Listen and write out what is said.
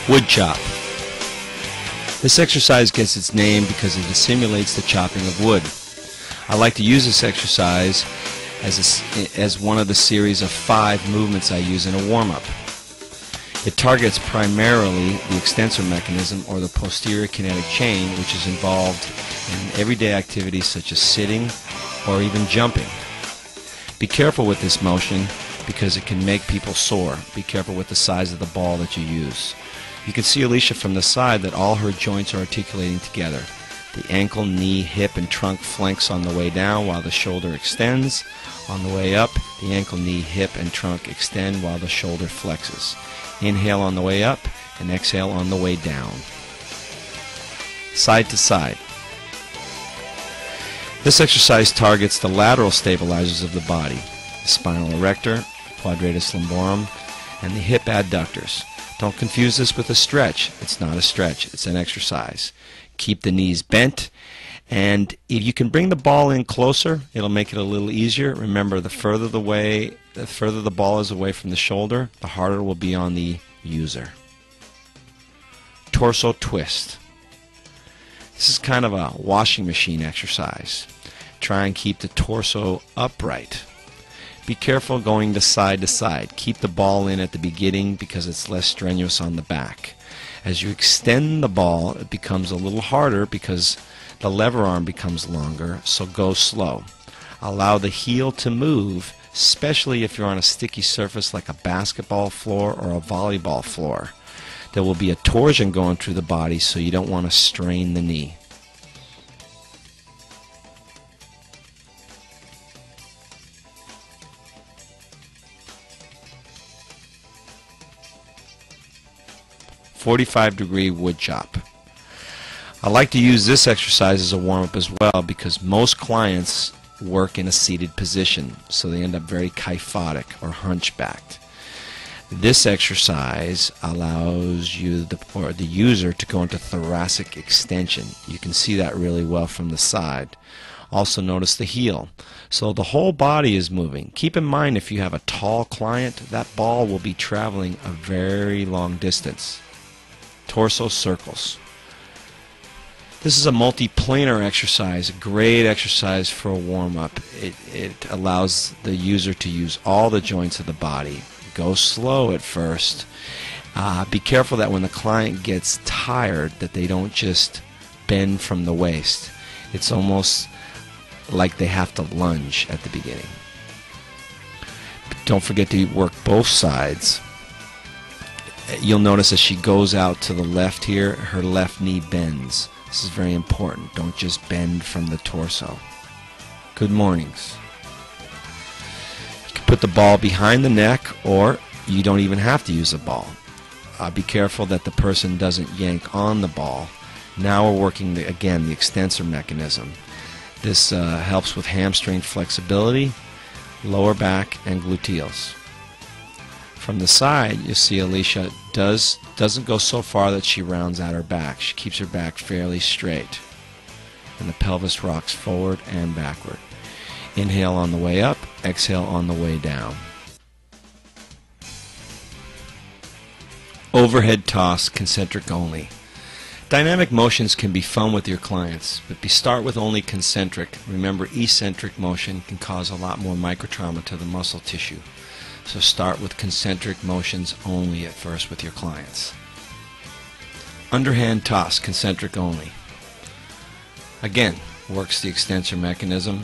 Wood chop. This exercise gets its name because it simulates the chopping of wood. I like to use this exercise as one of the series of 5 movements I use in a warm-up. It targets primarily the extensor mechanism or the posterior kinetic chain, which is involved in everyday activities such as sitting or even jumping. Be careful with this motion because it can make people sore. Be careful with the size of the ball that you use. You can see Alicia from the side that all her joints are articulating together. The ankle, knee, hip, and trunk flex on the way down while the shoulder extends. On the way up, the ankle, knee, hip, and trunk extend while the shoulder flexes. Inhale on the way up and exhale on the way down. Side to side. This exercise targets the lateral stabilizers of the body, the spinal erector, quadratus lumborum, and the hip adductors. Don't confuse this with a stretch. It's not a stretch. It's an exercise. Keep the knees bent, and if you can bring the ball in closer, it'll make it a little easier. Remember, the further the ball is away from the shoulder, the harder it will be on the user. Torso twist. This is kind of a washing machine exercise. Try and keep the torso upright. Be careful going to side. Keep the ball in at the beginning because it's less strenuous on the back. As you extend the ball, it becomes a little harder because the lever arm becomes longer, so go slow. Allow the heel to move, especially if you're on a sticky surface like a basketball floor or a volleyball floor. There will be a torsion going through the body, so you don't want to strain the knee. "45-degree wood chop." I like to use this exercise as a warm-up as well because most clients work in a seated position, so they end up very kyphotic or hunchbacked. This exercise allows you the user to go into thoracic extension. You can see that really well from the side. Also notice the heel. So the whole body is moving. Keep in mind, if you have a tall client, that ball will be traveling a very long distance. Torso circles. This is a multiplanar exercise, a great exercise for a warm-up. It allows the user to use all the joints of the body. Go slow at first. Be careful that when the client gets tired that they don't just bend from the waist. It's almost like they have to lunge at the beginning. Don't forget to work both sides. You'll notice as she goes out to the left here, her left knee bends. This is very important. Don't just bend from the torso. Good mornings. You can put the ball behind the neck, or you don't even have to use a ball. Be careful that the person doesn't yank on the ball. Now we're working, again, the extensor mechanism. This helps with hamstring flexibility, lower back, and gluteals. From the side, you'll see Alicia doesn't go so far that she rounds out her back. She keeps her back fairly straight. And the pelvis rocks forward and backward. Inhale on the way up, exhale on the way down. Overhead toss, concentric only. Dynamic motions can be fun with your clients, but start with only concentric. Remember, eccentric motion can cause a lot more microtrauma to the muscle tissue. So start with concentric motions only at first with your clients. Underhand toss, concentric only. Again, works the extensor mechanism.